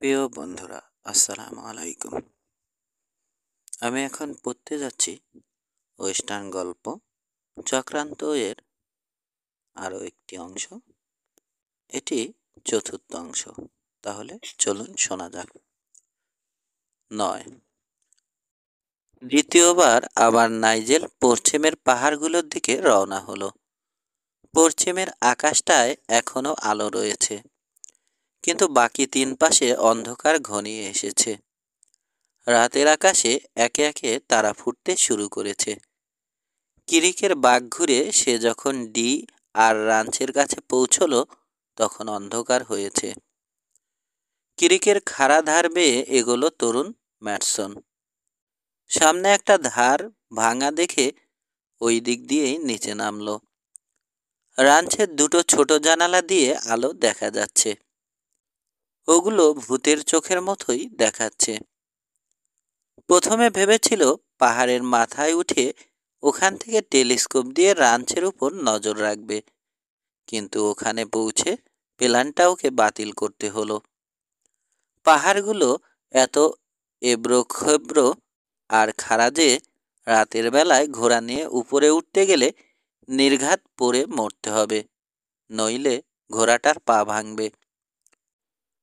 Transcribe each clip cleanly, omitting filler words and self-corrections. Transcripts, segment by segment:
প্রিয় বন্ধুরা, আসসালামু আলাইকুম। আমি এখন পড়তে যাচ্ছি ওয়েস্টার্ন গল্প চক্রান্ত এর আরও একটি অংশ। এটি চতুর্থ অংশ। তাহলে চলুন শোনা যাক। 9। দ্বিতীয়বার আবার নাইজেল পশ্চিমের পাহাড়গুলোর দিকে রওনা হলো। পশ্চিমের আকাশটায় এখনো আলো রয়েছে, কিন্তু বাকি তিন পাশে অন্ধকার ঘনিয়ে এসেছে। রাতের আকাশে একে একে তারা ফুটতে শুরু করেছে। কিরিকের বাঘ ঘুরে সে যখন ডি আর রাঞ্চের কাছে পৌঁছল, তখন অন্ধকার হয়েছে। কিরিকের খাড়া ধার বেয়ে এগোলো তরুণ ম্যাটসন। সামনে একটা ধার ভাঙা দেখে ওই দিক দিয়েই নিচে নামল। রাঞ্চের দুটো ছোট জানালা দিয়ে আলো দেখা যাচ্ছে। ওগুলো ভূতের চোখের মতোই দেখাচ্ছে। প্রথমে ভেবেছিল পাহাড়ের মাথায় উঠে ওখান থেকে টেলিস্কোপ দিয়ে রাঞ্চের উপর নজর রাখবে, কিন্তু ওখানে পৌঁছে প্ল্যানটা ওকে বাতিল করতে হলো। পাহাড়গুলো এত এবড়োখেবড়ো আর খাড়া যে রাতের বেলায় ঘোড়া নিয়ে উপরে উঠতে গেলে নির্ঘাত পড়ে মরতে হবে, নইলে ঘোড়াটার পা ভাঙবে।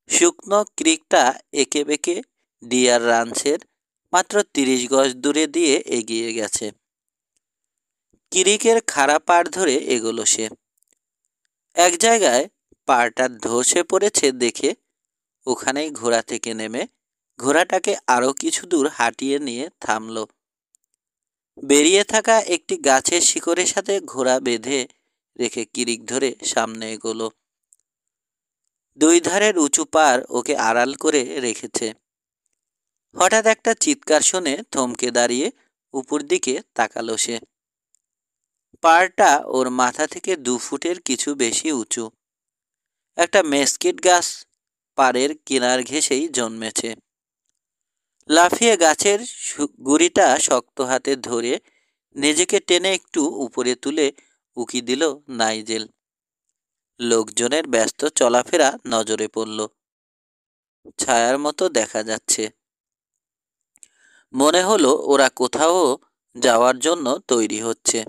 শুকনো ক্রিকটা এঁকে বেঁকে ডিয়ার রাঞ্চের মাত্র 30 গজ দূরে দিয়ে এগিয়ে গেছে। কিরিকের খাড়া পাড় ধরে এগোলো সে। এক জায়গায় পাড়টা ধসে পড়েছে দেখে ওখানেই ঘোড়া থেকে নেমে ঘোড়াটাকে আরও কিছু দূর হাঁটিয়ে নিয়ে থামল। বেরিয়ে থাকা একটি গাছের শিকড়ের সাথে ঘোড়া বেঁধে রেখে কিরিক ধরে সামনে এগোলো। দুই ধারের উঁচু পাড় ওকে আড়াল করে রেখেছে। হঠাৎ একটা চিৎকার শুনে থমকে দাঁড়িয়ে উপর দিকে তাকালো সে। পাড়টা ওর মাথা থেকে 2 ফুটের কিছু বেশি উঁচু। একটা মেসকিট গাছ পাড়ের কিনার ঘেঁষেই জন্মেছে। লাফিয়ে গাছের গুড়িটা শক্ত হাতে ধরে নিজেকে টেনে একটু উপরে তুলে উকি দিল নাইজেল। লোকজনের ব্যস্ত চলাফেরা নজরে পড়ল। ছায়ার মতো দেখা যাচ্ছে। মনে হলো ওরা কোথাও যাওয়ার জন্য তৈরি হচ্ছে।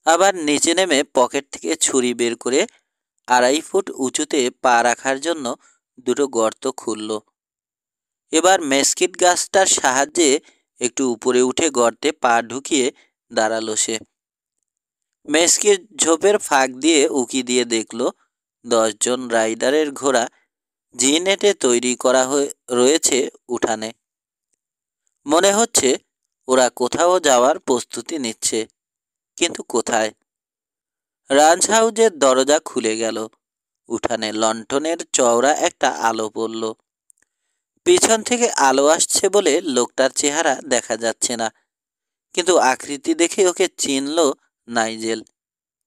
আবার নিচে নেমে পকেট থেকে ছুরি বের করে 2.5 ফুট উঁচুতে পা রাখার জন্য দুটো গর্ত খুলল। এবার মেসকিট গাছটার সাহায্যে একটু উপরে উঠে গর্তে পা ঢুকিয়ে দাঁড়ালো সে। মেসকিট ঝোপের ফাঁক দিয়ে উকি দিয়ে দেখল 10 জন রাইডারের ঘোড়া জিনেটে তৈরি করা রয়েছে উঠানে। মনে হচ্ছে ওরা কোথাও যাওয়ার প্রস্তুতি নিচ্ছে, কিন্তু কোথায়? রাঞ্চ হাউজের দরজা খুলে গেল। উঠানে লণ্ঠনের চওড়া একটা আলো পড়ল। পিছন থেকে আলো আসছে বলে লোকটার চেহারা দেখা যাচ্ছে না, কিন্তু আকৃতি দেখে ওকে চিনল নাইজেল,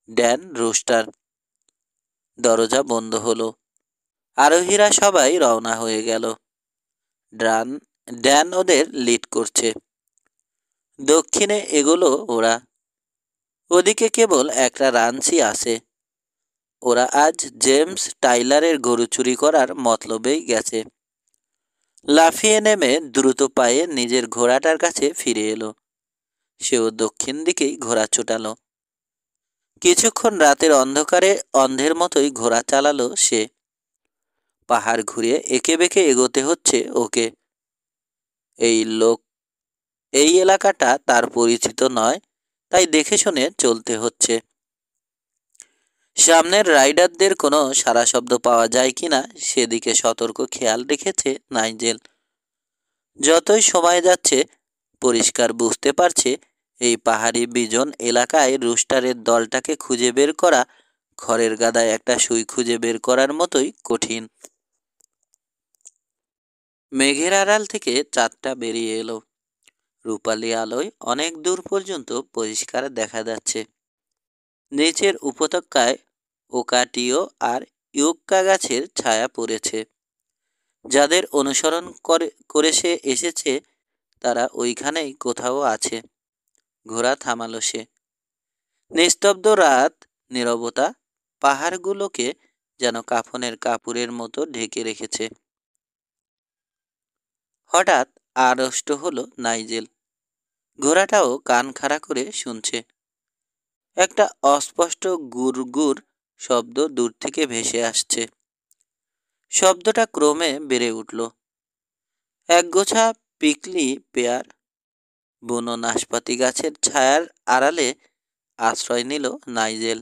ড্যান রুস্টার। দরজা বন্ধ হলো। আরোহীরা সবাই রওনা হয়ে গেল। ড্যান ওদের লিড করছে। দক্ষিণে এগোলো ওরা। ওদিকে কেবল একটা রাঞ্চি আছে। ওরা আজ জেমস টাইলারের গরু চুরি করার মতলবেই গেছে। লাফিয়ে নেমে দ্রুত পায়ে নিজের ঘোড়াটার কাছে ফিরে এলো। সেও দক্ষিণ দিকেই ঘোড়া ছোটালো। কিছুক্ষণ রাতের অন্ধকারে অন্ধের মতোই ঘোড়া চালালো সে। পাহাড় ঘুরিয়ে এঁকে বেঁকে এগোতে হচ্ছে ওকে। এই এলাকাটা তার পরিচিত নয়, তাই দেখে শুনে চলতে হচ্ছে। সামনের রাইডারদের কোনো সারা শব্দ পাওয়া যায় কিনা সেদিকে সতর্ক খেয়াল রেখেছে নাইজেল। যতই সময় যাচ্ছে পরিষ্কার বুঝতে পারছে এই পাহাড়ি বিজন এলাকায় রুস্টারের দলটাকে খুঁজে বের করা খড়ের গাদায় একটা সুই খুঁজে বের করার মতোই কঠিন। মেঘের আড়াল থেকে চাঁদটা বেরিয়ে এলো। রূপালি আলোয় অনেক দূর পর্যন্ত পরিষ্কার দেখা যাচ্ছে। নিচের উপত্যকায় ওকাটিও আর ইউক্কা গাছের ছায়া পড়েছে। যাদের অনুসরণ করে সে এসেছে তারা ওইখানেই কোথাও আছে। ঘোড়া থামালো সে। নিস্তব্ধ রাত, নীরবতা পাহাড়গুলোকে যেন কাফনের কাপড়ের মতো ঢেকে রেখেছে। হঠাৎ আড়ষ্ট হলো নাইজেল। ঘোড়াটাও কান খাড়া করে শুনছে। একটা অস্পষ্ট গুড়গুড় শব্দ দূর থেকে ভেসে আসছে। শব্দটা ক্রমে বেড়ে উঠল। একগোছা পিকলি পেয়ার বুনো নাশপাতি গাছের ছায়ার আড়ালে আশ্রয় নিল নাইজেল।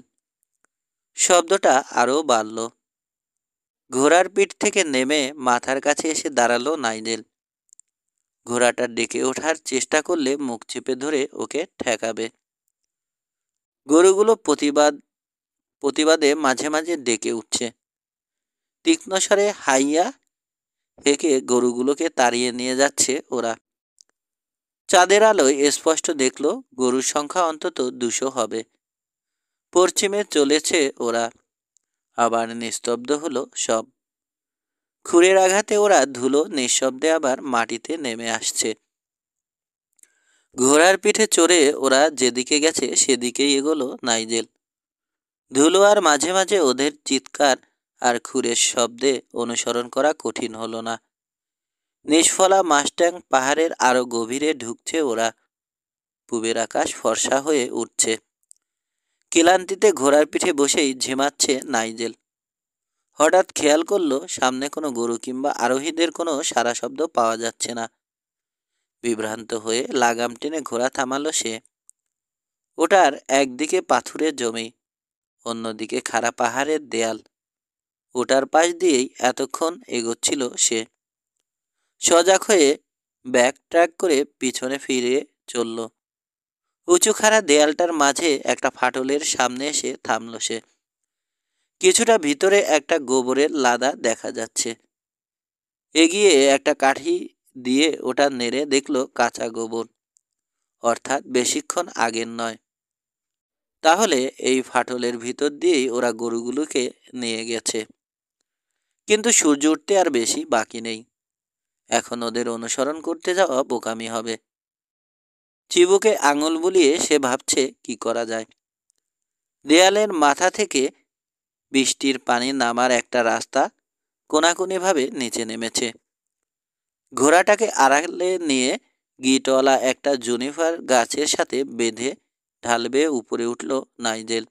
শব্দটা আরও বাড়ল। ঘোড়ার পিঠ থেকে নেমে মাথার কাছে এসে দাঁড়ালো নাইজেল। ঘোড়াটা ডেকে ওঠার চেষ্টা করলে মুখ চেপে ধরে ওকে ঠেকাবে। গরুগুলো প্রতিবাদে মাঝে মাঝে ডেকে উঠছে। তীক্ষ্ণ স্বরে হাইয়া হেঁকে গরুগুলোকে তাড়িয়ে নিয়ে যাচ্ছে ওরা। চাঁদের আলোয় স্পষ্ট দেখল গরুর সংখ্যা অন্তত 200 হবে। পশ্চিমে চলেছে ওরা। আবার নিস্তব্ধ হলো সব। খুরের আঘাতে ওরা ধুলো নিঃশব্দে আবার মাটিতে নেমে আসছে। ঘোড়ার পিঠে চড়ে ওরা যেদিকে গেছে সেদিকেই এগোলো নাইজেল। ধুলো আর মাঝে মাঝে ওদের চিৎকার আর খুরের শব্দে অনুসরণ করা কঠিন হলো না। নিষ্ফলা মাস্ট্যাং পাহাড়ের আরো গভীরে ঢুকছে ওরা। পূবের আকাশ ফর্সা হয়ে উঠছে। ক্লান্তিতে ঘোড়ার পিঠে বসেই ঝিমাচ্ছে নাইজেল। হঠাৎ খেয়াল করলো সামনে কোনো গরু কিংবা আরোহীদের কোনো সারা শব্দ পাওয়া যাচ্ছে না। বিভ্রান্ত হয়ে লাগাম টেনে ঘোড়া থামালো সে। ওটার একদিকে পাথুরে জমি, অন্যদিকে খাড়া পাহাড়ের দেয়াল। ওটার পাশ দিয়েই এতক্ষণ এগোচ্ছিল সে। সজাগ হয়ে ব্যাক ট্র্যাক করে পিছনে ফিরে চলল। উঁচু খাড়া দেয়ালটার মাঝে একটা ফাটলের সামনে এসে থামল সে। কিছুটা ভিতরে একটা গোবরের লাদা দেখা যাচ্ছে। এগিয়ে একটা কাঠি দিয়ে ওটা নেড়ে দেখলো কাঁচা গোবর, অর্থাৎ বেশিক্ষণ আগের নয়। তাহলে এই ফাটলের ভিতর দিয়েই ওরা গরুগুলোকে নিয়ে গেছে। কিন্তু সূর্য উঠতে আর বেশি বাকি নেই। এখন ওদের অনুসরণ করতে যাওয়া বোকামি হবে। চিবুকে আঙুল বুলিয়ে সে ভাবছে কি করা যায়। দেয়ালের মাথা থেকে বৃষ্টির পানি নামার একটা রাস্তা কোনাকুনিভাবে নিচে নেমেছে। ঘোড়াটাকে আড়ালে নিয়ে গিটওয়ালা একটা জুনিফার গাছের সাথে বেঁধে ঢাল বেয়ে উপরে উঠল নাইজেল।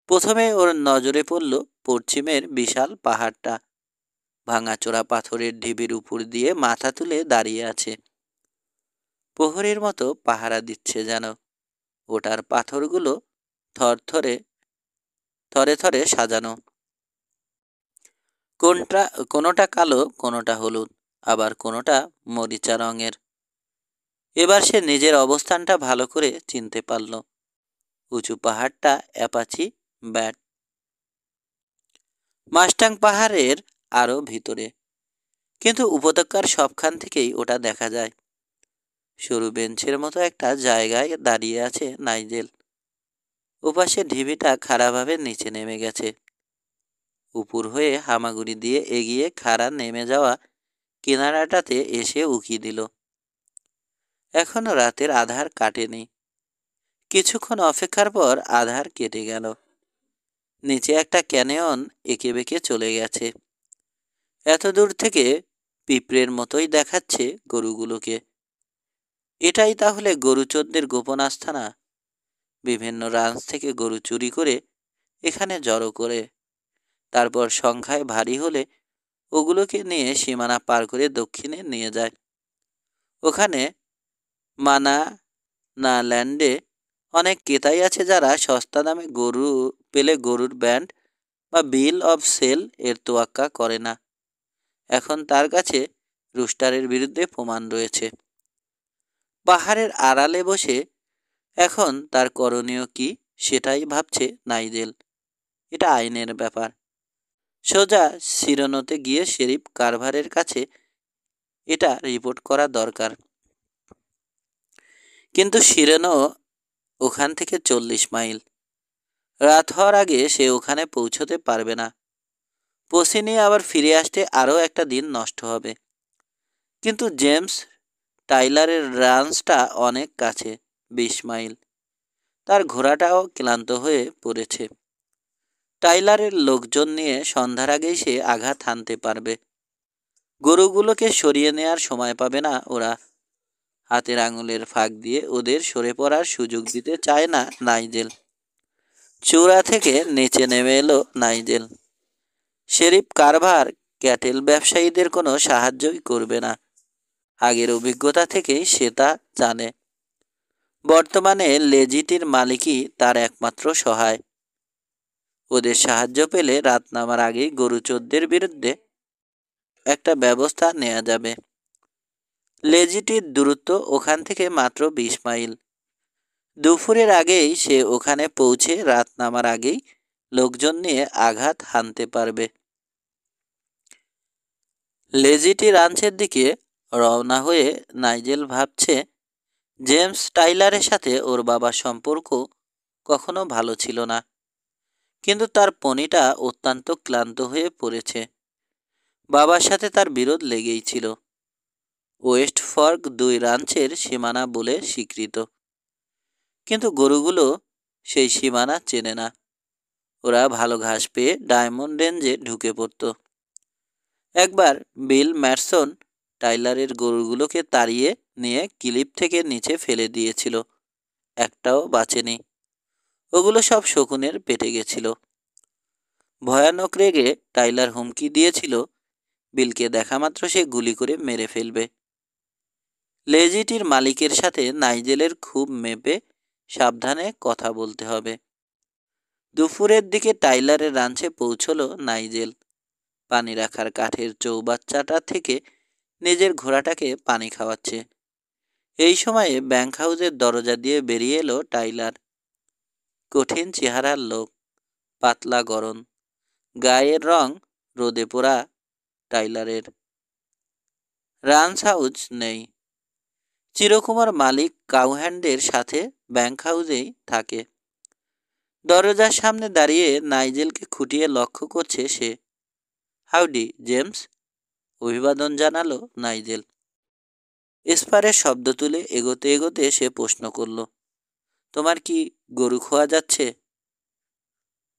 প্রথমে ওর নজরে পড়ল পশ্চিমের বিশাল পাহাড়টা। ভাঙাচোরা পাথরের ঢিবির উপর দিয়ে মাথা তুলে দাঁড়িয়ে আছে। প্রহরীর মতো পাহারা দিচ্ছে যেন। ওটার পাথরগুলো থরে থরে সাজানো। কোনোটা কালো, কোনোটা হলুদ, আবার কোনোটা মরিচা রঙের। এবার সে নিজের অবস্থানটা ভালো করে চিনতে পারল। উঁচু পাহাড়টা অ্যাপাচি ব্যাট। মাস্টাং পাহাড়ের আরও ভিতরে, কিন্তু উপত্যকার সবখান থেকেই ওটা দেখা যায়। সরু বেঞ্চের মতো একটা জায়গায় দাঁড়িয়ে আছে নাইজেল। ওপাশে ঢিবিটা খাড়াভাবে নিচে নেমে গেছে। উপর হয়ে হামাগুড়ি দিয়ে এগিয়ে খাড়া নেমে যাওয়া কিনারাটাতে এসে উকি দিল। এখনো রাতের আধার কাটেনি। কিছুক্ষণ অপেক্ষার পর আধার কেটে গেল। নিচে একটা ক্যানিয়ন এঁকে বেঁকে চলে গেছে। এত দূর থেকে পিঁপড়ের মতোই দেখাচ্ছে গরুগুলোকে। এটাই তাহলে গরুচোরদের গোপন আস্তানা। বিভিন্ন রাঞ্চ থেকে গরু চুরি করে এখানে জড়ো করে, তারপর সংখ্যায় ভারী হলে ওগুলোকে নিয়ে সীমানা পার করে দক্ষিণে নিয়ে যায়। ওখানে মানানাল্যান্ডে অনেক ক্রেতাই আছে যারা সস্তা দামে গরু পেলে গরুর ব্যান্ড বা বিল অফ সেল এর তোয়াক্কা করে না। এখন তার কাছে রুস্টারের বিরুদ্ধে প্রমাণ রয়েছে। পাহাড়ের আড়ালে বসে এখন তার করণীয় কি সেটাই ভাবছে নাইজেল। এটা আইনের ব্যাপার। সোজা সিরনোতে গিয়ে শেরিফ কারভারের কাছে এটা রিপোর্ট করা দরকার। কিন্তু সিরনো ওখান থেকে 40 মাইল। রাত হওয়ার আগে সে ওখানে পৌঁছতে পারবে না। পৌঁছে নিয়ে আবার ফিরে আসতে আরও একটা দিন নষ্ট হবে। কিন্তু জেমস টাইলারের রাঞ্চটা অনেক কাছে, 20 মাইল। তার ঘোড়াটাও ক্লান্ত হয়ে পড়েছে। টাইলারের লোকজন নিয়ে সন্ধ্যার আগেই সে আঘাত হানতে পারবে। গরুগুলোকে সরিয়ে নেয়ার সময় পাবে না ওরা। হাতের আঙুলের ফাঁক দিয়ে ওদের সরে পড়ার সুযোগ দিতে চায় না নাইজেল। চূড়া থেকে নিচে নেমে এলো নাইজেল। শেরিফ কারভার ক্যাটেল ব্যবসায়ীদের কোনো সাহায্যই করবে না। আগের অভিজ্ঞতা থেকেই সে তা জানে। বর্তমানে লেজিটির মালিকই তার একমাত্র সহায়। ওদের সাহায্য পেলে রাত নামার আগেই গরুচোরদের বিরুদ্ধে একটা ব্যবস্থা নেওয়া যাবে। লেজিটির দূরত্ব ওখান থেকে মাত্র 20 মাইল। দুপুরের আগেই সে ওখানে পৌঁছে রাত নামার আগেই লোকজন নিয়ে আঘাত হানতে পারবে। লেজিটি রাঞ্চের দিকে রওনা হয়ে নাইজেল ভাবছে, জেমস টাইলারের সাথে ওর বাবার সম্পর্ক কখনো ভালো ছিল না, কিন্তু তার পনিটা অত্যন্ত ক্লান্ত হয়ে পড়েছে। বাবার সাথে তার বিরোধ লেগেই ছিল। ওয়েস্ট ফর্ক 2 রাঞ্চের সীমানা বলে স্বীকৃত, কিন্তু গরুগুলো সেই সীমানা চেনে না। ওরা ভালো ঘাস পেয়ে ডায়মন্ড রেঞ্জে ঢুকে পড়ত। একবার বিল ম্যাটসন টাইলারের গরুগুলোকে তাড়িয়ে নিয়ে ক্লিপ থেকে নিচে ফেলে দিয়েছিল, একটাও বাঁচেনি। ওগুলো সব শকুনের পেটে গেছিল। ভয়ানক রেগে টাইলার হুমকি দিয়েছিল বিলকে দেখামাত্র সে গুলি করে মেরে ফেলবে। লেজিটির মালিকের সাথে নাইজেলের খুব মেপে সাবধানে কথা বলতে হবে। দুপুরের দিকে টাইলারের রাঞ্চে পৌঁছলো নাইজেল। পানি রাখার কাঠের চৌবাচ্চাটা থেকে নিজের ঘোড়াটাকে পানি খাওয়াচ্ছে। এই সময়ে ব্যাংক হাউসের দরজা দিয়ে বেরিয়ে এলো টাইলার। কঠিন চেহারার লোক, পাতলা গরম, গায়ের রং রোদে পোড়া। টাইলারের রাঞ্চ হাউস নেই। চিরকুমার মালিক কাউহ্যান্ডের সাথে ব্যাংক হাউসেই থাকে। দরজার সামনে দাঁড়িয়ে নাইজেলকে খুঁটিয়ে লক্ষ্য করছে সে। হাউডি জেমস, অভিবাদন জানালো নাইজেল। এসপারের শব্দ তুলে এগোতে এগোতে সে প্রশ্ন করল, তোমার কি গরু খোয়া যাচ্ছে?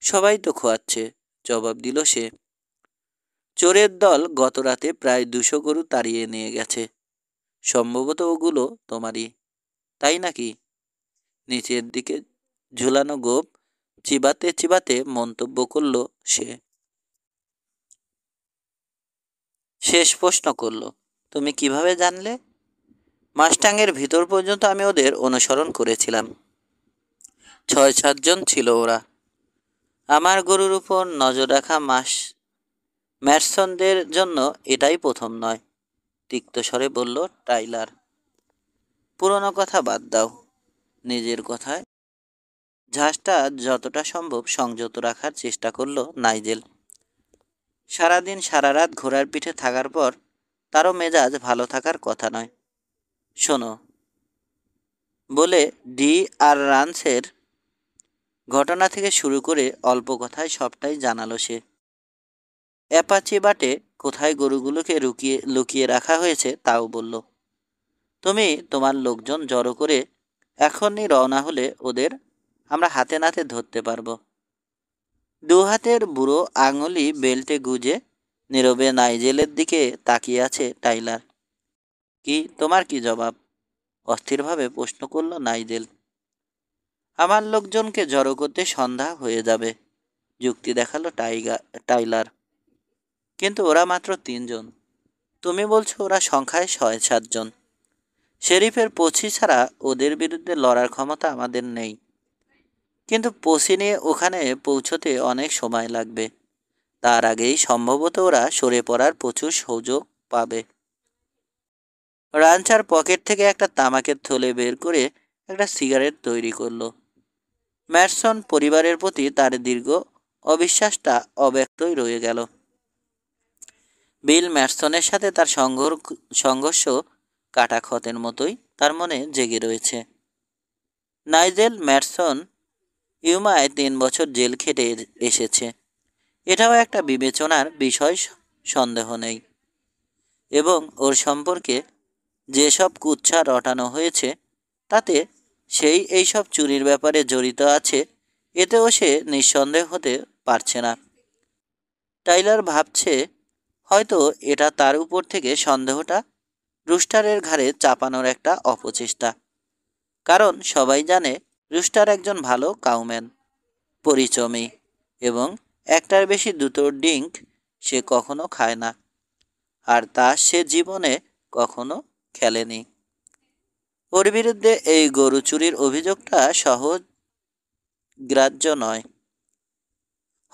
সবাই তো খোয়াচ্ছে, জবাব দিল সে। চোরের দল গত রাতে প্রায় 200 গরু তাড়িয়ে নিয়ে গেছে। সম্ভবত ওগুলো তোমারই, তাই নাকি? নিচের দিকে ঝুলানো গোপ চিবাতে চিবাতে মন্তব্য করল সে। শেষ প্রশ্ন করল, তুমি কিভাবে জানলে? মাস্টাংয়ের ভিতর পর্যন্ত আমি ওদের অনুসরণ করেছিলাম। 6-7 জন ছিল ওরা। আমার গরুর উপর নজর রাখা ম্যাটসনদের জন্য এটাই প্রথম নয়, তিক্ত স্বরে বলল টাইলার। পুরনো কথা বাদ দাও, নিজের কথায় ঝাঁসটা যতটা সম্ভব সংযত রাখার চেষ্টা করল নাইজেল। সারাদিন সারা রাত ঘোড়ার পিঠে থাকার পর তারও মেজাজ ভালো থাকার কথা নয়। শোনো, বলে ডি আর রান্সের ঘটনা থেকে শুরু করে অল্প কথায় সবটাই জানালো সে। অ্যাপাচি বাটে কোথায় গরুগুলোকে লুকিয়ে রাখা হয়েছে তাও বলল। তুমি তোমার লোকজন জড়ো করে এখনই রওনা হলে ওদের আমরা হাতে নাতে ধরতে পারবো। 2 হাতের বুড়ো আঙুলি বেল্টে গুজে নীরবে নাইজেলের দিকে তাকিয়ে আছে টাইলার। কি তোমার কি জবাব? অস্থিরভাবে প্রশ্ন করল নাইজেল। আমার লোকজনকে জড়ো করতে সন্ধ্যা হয়ে যাবে, যুক্তি দেখালো টাইলার। কিন্তু ওরা মাত্র 3 জন। তুমি বলছো ওরা সংখ্যায় 6-7 জন। শেরিফের পছি ছাড়া ওদের বিরুদ্ধে লড়ার ক্ষমতা আমাদের নেই। কিন্তু পছি নিয়ে ওখানে পৌঁছতে অনেক সময় লাগবে। তার আগেই সম্ভবত ওরা সরে পড়ার প্রচুর সুযোগ পাবে। রাঞ্চার পকেট থেকে একটা তামাকের থলে বের করে একটা সিগারেট তৈরি করলো। ম্যাটসন পরিবারের প্রতি তার দীর্ঘ অবিশ্বাসটা অব্যক্তই রয়ে গেল। বিল ম্যাটসনের সাথে তার সংঘর্ষ কাটা ক্ষতের মতোই তার মনে জেগে রয়েছে। নাইজেল ম্যাটসন ইউমায় 3 বছর জেল খেটে এসেছে, এটাও একটা বিবেচনার বিষয়, সন্দেহ নেই। এবং ওর সম্পর্কে যেসব কুৎসা রটানো হয়েছে তাতে সেই এইসব চুরির ব্যাপারে জড়িত আছে, এতেও সে নিঃসন্দেহ হতে পারছে না। টাইলার ভাবছে হয়তো এটা তার উপর থেকে সন্দেহটা রুস্টারের ঘাড়ে চাপানোর একটা অপচেষ্টা। কারণ সবাই জানে রুস্টার একজন ভালো কাউম্যান, পরিচমী, এবং একটার বেশি দুটো ডিঙ্ক সে কখনো খায় না। আর তা সে জীবনে কখনো খেলেনি। ওর বিরুদ্ধে এই গরু চুরির অভিযোগটা সহজ গ্রাহ্য নয়।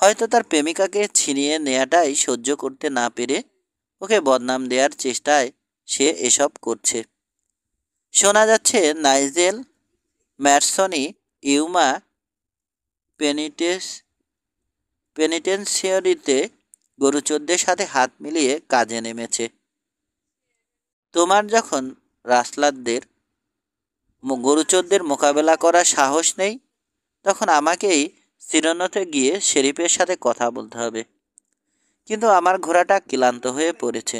হয়তো তার প্রেমিকাকে ছিনিয়ে নেয়াটাই সহ্য করতে না পেরে ওকে বদনাম দেওয়ার চেষ্টায় সে এসব করছে। শোনা যাচ্ছে নাইজেল ম্যাটসনি ইউমা পেনিটেস পেনিটেন্সিয়ারিতে গরুচোরদের সাথে হাত মিলিয়ে কাজে নেমেছে। তোমার যখন রাসলারদের গরুচোরদের মোকাবেলা করার সাহস নেই, তখন আমাকেই সিরনোতে গিয়ে শেরিফের সাথে কথা বলতে হবে। কিন্তু আমার ঘোড়াটা ক্লান্ত হয়ে পড়েছে।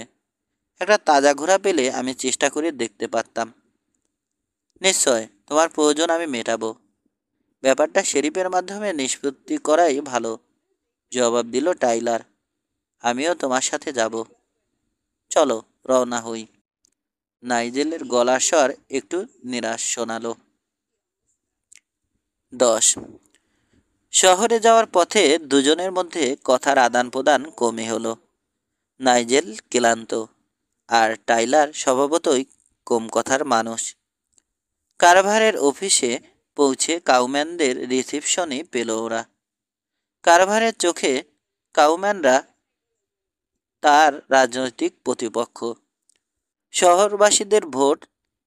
একটা তাজা ঘোড়া পেলে আমি চেষ্টা করে দেখতে পারতাম। নিশ্চয়, তোমার প্রয়োজন আমি মেটাবো। ব্যাপারটা শেরিফের মাধ্যমে নিষ্পত্তি করাই ভালো, জবাব দিল টাইলার। আমিও তোমার সাথে যাব। চলো, রওনা হই। নাইজেলের গলার স্বর একটু নিরাশ শোনালো। 10। শহরে যাওয়ার পথে দুজনের মধ্যে কথার আদান প্রদান কমে হলো। নাইজেল ক্লান্ত, আর টাইলার স্বভাবতই কম কথার মানুষ। কারভারের অফিসে পৌঁছে কাউম্যানদের রিসিপশনে পেল ওরা। কারভারের চোখে কাউম্যানরা তার রাজনৈতিক প্রতিপক্ষ। শহরবাসীদের ভোট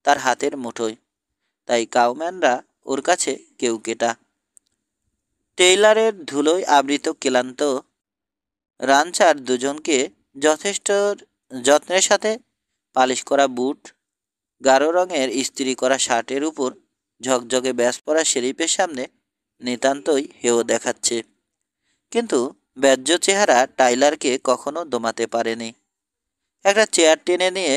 তার হাতের মুঠোয়, তাই কাউম্যানরা ওর কাছে কেউকেটা। টেইলারের ধুলোয় আবৃত ক্লান্ত রানচার দুজনকে যথেষ্ট যত্নের সাথে পালিশ করা বুট, গাঢ় রঙের ইস্ত্রি করা শার্টের উপর ঝকঝকে ব্যাস পরা শেরিফের সামনে নিতান্তই হেয় দেখাচ্ছে। কিন্তু ব্যাহ্য চেহারা টাইলারকে কখনো দমাতে পারেনি। একটা চেয়ার টেনে নিয়ে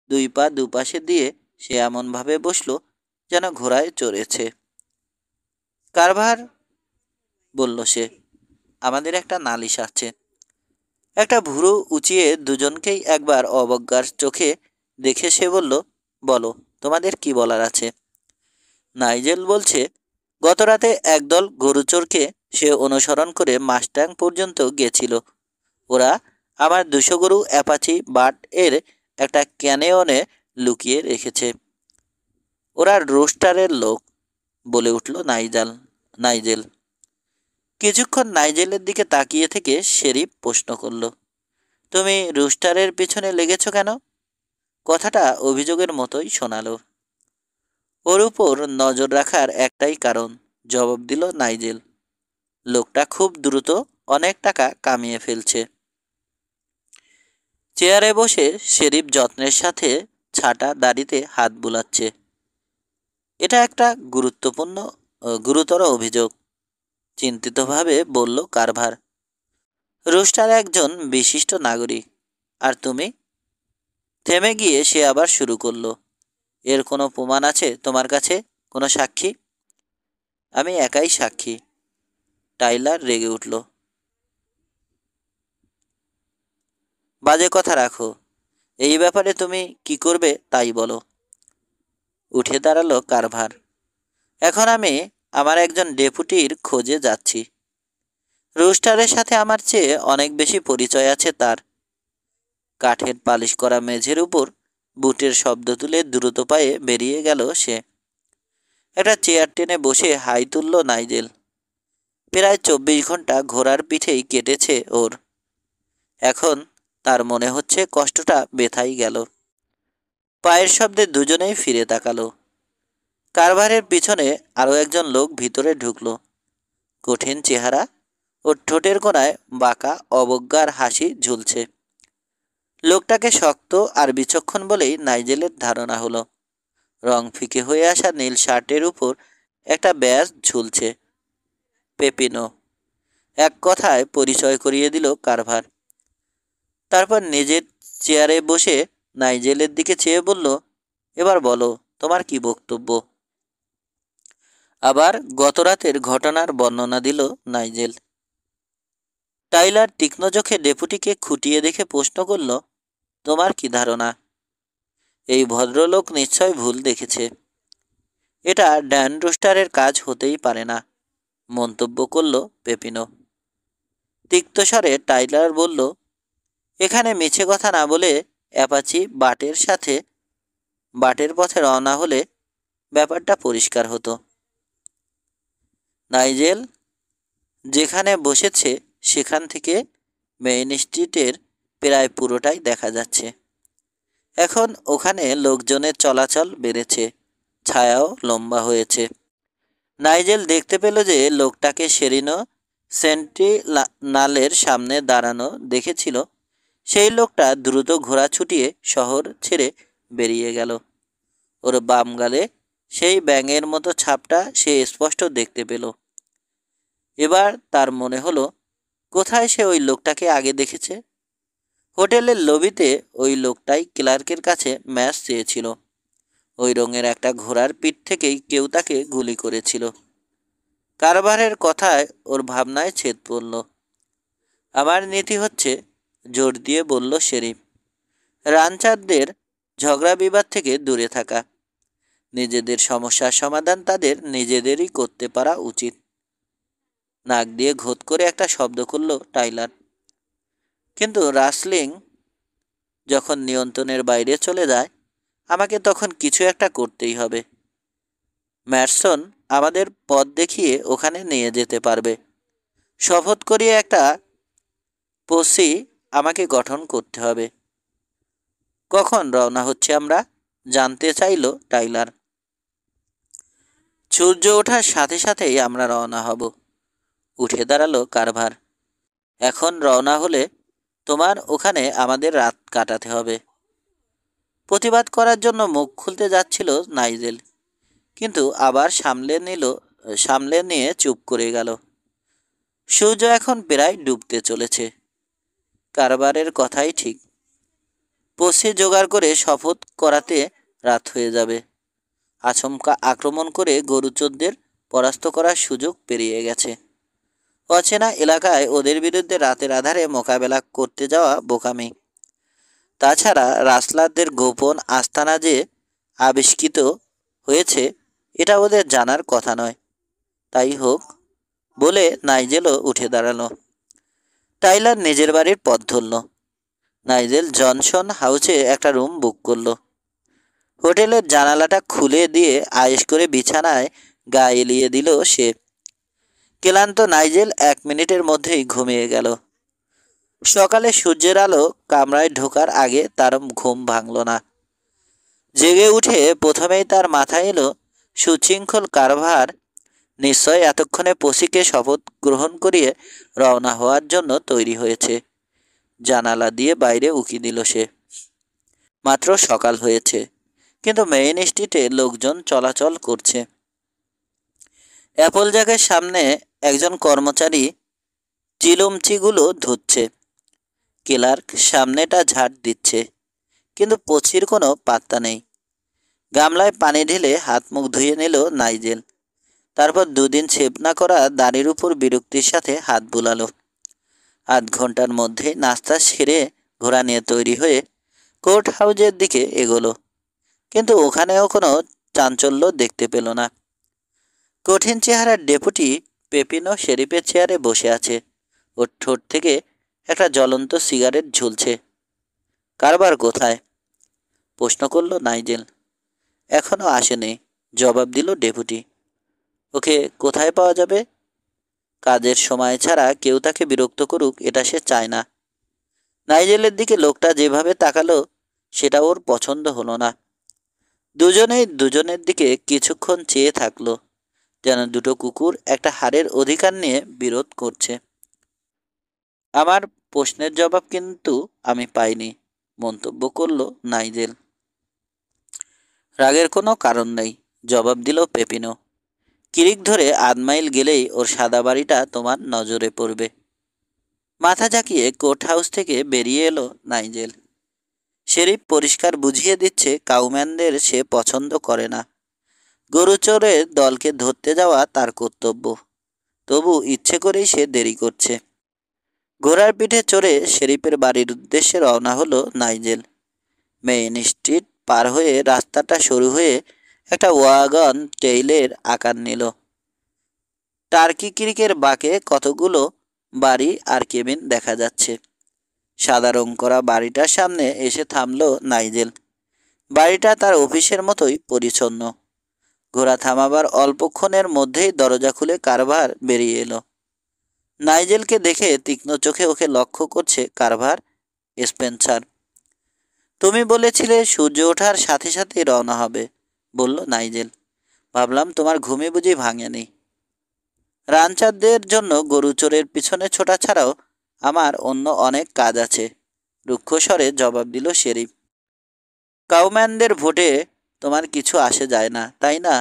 দুই পা দুপাশে দিয়ে সে এমনভাবে বসল যেন ঘোড়ায় চড়েছে। কারভার, বলল সে, আমাদের একটা নালিশ আছে। একটা ভুরু উঁচিয়ে দুজনকেই একবার অবজ্ঞার চোখে দেখে সে বলল, বলো, তোমাদের কি বলার আছে? নাইজেল বলছে, গতরাতে একদল গরুচোরকে সে অনুসরণ করে মাস্টাং পর্যন্ত গেছিল। ওরা আমার 200 গরু অ্যাপাচি বাট এর একটা ক্যানেয়নে লুকিয়ে রেখেছে। ওরা রোস্টারের লোক, বলে উঠল নাইজেল। কিছুক্ষণ নাইজেলের দিকে তাকিয়ে থেকে শেরিফ প্রশ্ন করল, তুমি রুস্টারের পেছনে লেগেছ কেন? কথাটা অভিযোগের মতোই শোনালো। ওর উপর নজর রাখার একটাই কারণ, জবাব দিল নাইজেল। লোকটা খুব দ্রুত অনেক টাকা কামিয়ে ফেলছে। চেয়ারে বসে শেরিফ যত্নের সাথে ছাটা দাড়িতে হাত বুলাচ্ছে। এটা একটা গুরুতর অভিযোগ, চিন্তিতভাবে বলল কারভার। রুস্টার একজন বিশিষ্ট নাগরিক, আর তুমি? থেমে গিয়ে সে আবার শুরু করলো, এর কোনো প্রমাণ আছে তোমার কাছে? কোনো সাক্ষী? আমি একাই সাক্ষী, টাইলার রেগে উঠল। বাজে কথা রাখো। এই ব্যাপারে তুমি কি করবে তাই বলো। উঠে দাঁড়ালো কারভার। এখন আমি আমার একজন ডেপুটির খোঁজে যাচ্ছি। রুস্টারের সাথে আমার চেয়ে অনেক বেশি পরিচয় আছে তার। কাঠের পালিশ করা মেঝের উপর বুটের শব্দ তুলে দ্রুত পায়ে বেরিয়ে গেল সে। একটা চেয়ার টেনে বসে হাই তুলল নাইজেল। প্রায় 24 ঘন্টা ঘোড়ার পিঠেই কেটেছে ওর। এখন তার মনে হচ্ছে কষ্টটা বেথাই গেল। পায়ের শব্দে দুজনেই ফিরে তাকালো। কারভারের পিছনে আরও একজন লোক ভিতরে ঢুকলো। কঠিন চেহারা, ওর ঠোঁটের কোণায় বাঁকা অবজ্ঞার হাসি ঝুলছে। লোকটাকে শক্ত আর বিচক্ষণ বলেই নাইজেলের ধারণা হলো। রং ফিকে হয়ে আসা নীল শার্টের উপর একটা ব্যাজ ঝুলছে, পেপিনো। এক কথায় পরিচয় করিয়ে দিল কারভার। তারপর নিজের চেয়ারে বসে নাইজেলের দিকে চেয়ে বলল, এবার বলো, তোমার কি বক্তব্য? আবার গতরাতের ঘটনার বর্ণনা দিল নাইজেল। টাইলার তীক্ষ্ণ চোখে ডেপুটিকে খুঁটিয়ে দেখে প্রশ্ন করল, তোমার কি ধারণা? এই ভদ্রলোক নিশ্চয় ভুল দেখেছে। এটা ড্যান রুস্টারের কাজ হতেই পারে না, মন্তব্য করল পেপিনো। তিক্ত স্বরে টাইলার বলল, এখানে মিছে কথা না বলে অ্যাপাচি বাটের পথে রওনা হলে ব্যাপারটা পরিষ্কার হতো। নাইজেল যেখানে বসেছে সেখান থেকে মেইন স্ট্রিটের প্রায় পুরোটাই দেখা যাচ্ছে। এখন ওখানে লোকজনের চলাচল বেড়েছে, ছায়াও লম্বা হয়েছে। নাইজেল দেখতে পেল যে লোকটাকে সেরিনো সেন্টিনালের সামনে দাঁড়ানো দেখেছিল, সেই লোকটা দ্রুত ঘোড়া ছুটিয়ে শহর ছেড়ে বেরিয়ে গেল। ওর বাম গালে সেই ব্যাঙের মতো ছাপটা সে স্পষ্ট দেখতে পেল। এবার তার মনে হলো, কোথায় সে ওই লোকটাকে আগে দেখেছে। হোটেলের লবিতে ওই লোকটাই ক্লার্কের কাছে ম্যাচ চেয়েছিল। ওই রঙের একটা ঘোড়ার পিঠ থেকেই কেউ তাকে গুলি করেছিল। কারবারের কথায় ওর ভাবনায় ছেদ পড়ল। আমার নীতি হচ্ছে, জোর দিয়ে বলল শেরিফ, রানচারদের ঝগড়া বিবাদ থেকে দূরে থাকা। নিজেদের সমস্যার সমাধান তাদের নিজেদেরই করতে পারা উচিত। নাক দিয়ে ঘোত করে একটা শব্দ করল টাইলার। কিন্তু রাসলিং যখন নিয়ন্ত্রণের বাইরে চলে যায়, আমাকে তখন কিছু একটা করতেই হবে। ম্যাটসন আমাদের পথ দেখিয়ে ওখানে নিয়ে যেতে পারবে। শপথ করিয়ে একটা পসি আমাকে গঠন করতে হবে। কখন রওনা হচ্ছে আমরা? জানতে চাইল টাইলার। সূর্য ওঠার সাথে সাথেই আমরা রওনা হব। উঠে দাঁড়ালো কারভার। এখন রওনা হলে তোমার ওখানে আমাদের রাত কাটাতে হবে। প্রতিবাদ করার জন্য মুখ খুলতে যাচ্ছিল নাইজেল, কিন্তু আবার সামলে নিয়ে চুপ করে গেল। সূর্য এখন প্রায় ডুবতে চলেছে। কারবারের কথাই ঠিক। পশে জোগাড় করে শপথ করাতে রাত হয়ে যাবে। আচমকা আক্রমণ করে গরুচোরদের পরাস্ত করার সুযোগ পেরিয়ে গেছে। অচেনা এলাকায় ওদের বিরুদ্ধে রাতের আধারে মোকাবেলা করতে যাওয়া বোকামি। তাছাড়া রাসলারদের গোপন আস্তানা যে আবিষ্কৃত হয়েছে, এটা ওদের জানার কথা নয়। তাই হোক বলে নাইজেলও উঠে দাঁড়ালো। টাইলার নিজের বাড়ির পথ ধরল। নাইজেল জনসন হাউসে একটা রুম বুক করলো। হোটেলের জানালাটা খুলে দিয়ে আয়েশ করে বিছানায় গা এলিয়ে দিল সে। ক্লান্ত নাইজেল 1 মিনিটের মধ্যেই ঘুমিয়ে গেল। সকালে সূর্যের আলো কামরায় ঢোকার আগে তার ঘুম ভাঙল না। জেগে উঠে প্রথমেই তার মাথায় এলো, সুশৃঙ্খল কারভার নিশ্চয় এতক্ষণে পসিকে শপথ গ্রহণ করিয়ে রওনা হওয়ার জন্য তৈরি হয়েছে। জানালা দিয়ে বাইরে উকি দিল সে। মাত্র সকাল হয়েছে, কিন্তু মেইন স্ট্রিটে লোকজন চলাচল করছে। অ্যাপল জাগের সামনে একজন কর্মচারী চিলমচিগুলো ধুচ্ছে। ক্লার্ক সামনেটা ঝাড় দিচ্ছে, কিন্তু পছির কোনো পাত্তা নেই। গামলায় পানি ঢেলে হাত মুখ ধুয়ে নিল নাইজেল। তারপর 2 দিন শেভ না করা দাড়ির উপর বিরক্তির সাথে হাত বুলালো। 8 ঘন্টার মধ্যে নাস্তা সেরে ঘোড়া নিয়ে তৈরি হয়ে কোর্ট হাউসের দিকে এগোলো, কিন্তু ওখানেও কোনো চাঞ্চল্য দেখতে পেল না। কঠিন চেহারার ডেপুটি পেপিনো শেরিফের চেয়ারে বসে আছে। ওর ঠোঁট থেকে একটা জ্বলন্ত সিগারেট ঝুলছে। কারবার কোথায়? প্রশ্ন করল নাইজেল। এখনও আসেনি, জবাব দিল ডেপুটি। ওকে কোথায় পাওয়া যাবে? কাজের সময় ছাড়া কেউ তাকে বিরক্ত করুক, এটা সে চায় না। নাইজেলের দিকে লোকটা যেভাবে তাকালো, সেটা ওর পছন্দ হলো না। দুজনেই দুজনের দিকে কিছুক্ষণ চেয়ে থাকলো, যেন দুটো কুকুর একটা হাড়ের অধিকার নিয়ে বিরোধ করছে। আমার প্রশ্নের জবাব কিন্তু আমি পাইনি, মন্তব্য করল নাইজেল। রাগের কোনো কারণ নেই, জবাব দিল পেপিনো। কিরিক ধরে 8 মাইল গেলেই ওর সাদা বাড়িটা তোমার নজরে পড়বে। মাথা ঝাঁকিয়ে কোর্ট হাউস থেকে বেরিয়ে এলো নাইজেল। শেরিফ পরিষ্কার বুঝিয়ে দিচ্ছে কাউম্যানদের সে পছন্দ করে না। গরুচোরের দলকে ধরতে যাওয়া তার কর্তব্য, তবু ইচ্ছে করেই সে দেরি করছে। ঘোড়ার পিঠে চড়ে শেরিফের বাড়ির উদ্দেশ্যে রওনা হলো নাইজেল। মেইন স্ট্রিট পার হয়ে রাস্তাটা শুরু হয়ে একটা ওয়াগন টেইলের আকার নিল। টার্কি ক্রিকের বাঁকে কতগুলো বাড়ি আর কেবিন দেখা যাচ্ছে। সাদা রং করা বাড়িটার সামনে এসে থামলো নাইজেল। বাড়িটা তার অফিসের মতোই পরিচ্ছন্ন। ঘোড়া থামাবার অল্পক্ষণের মধ্যেই দরজা খুলে কারভার বেরিয়ে এলো। নাইজেলকে দেখে তীক্ষ্ণ চোখে ওকে লক্ষ্য করছে কারভার। স্পেন্সার, তুমি বলেছিলে সূর্য ওঠার সাথে সাথেই রওনা হবে, বলল নাইজেল। ভাবলাম তোমার ঘুমে বুঝি ভাঙেনি। রানচারদের জন্য গরু চোরের পিছনে ছোটা ছাড়াও আমার অন্য অনেক কাজ আছে, রুক্ষ স্বরে জবাব দিল শেরিফ। কাউম্যানদের ভোটে তোমার কিছু আসে যায় না, তাই না?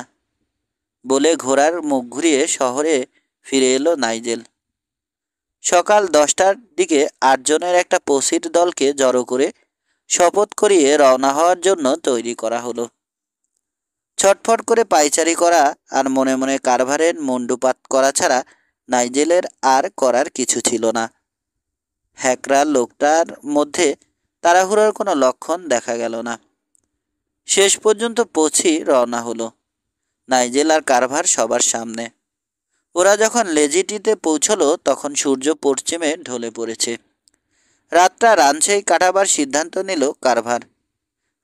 বলে ঘোড়ার মুখ ঘুরিয়ে শহরে ফিরে এলো নাইজেল। সকাল 10টার দিকে 8 জনের একটা পসির দলকে জড়ো করে শপথ করিয়ে রওনা হওয়ার জন্য তৈরি করা হলো। ছটফট করে পায়চারি করা আর মনে মনে কারভারের মুন্ডুপাত করা ছাড়া নাইজেলের আর করার কিছু ছিল না। হ্যাকরা লোকটার মধ্যে তাড়াহুড়োর কোনো লক্ষণ দেখা গেল না। শেষ পর্যন্ত পৌঁছি রওনা হলো। নাইজেল আর কারভার সবার সামনে। ওরা যখন লেজিটিতে পৌঁছলো তখন সূর্য পশ্চিমে ঢলে পড়েছে। রাতটা রাঞ্চেই কাটাবার সিদ্ধান্ত নিল কারভার।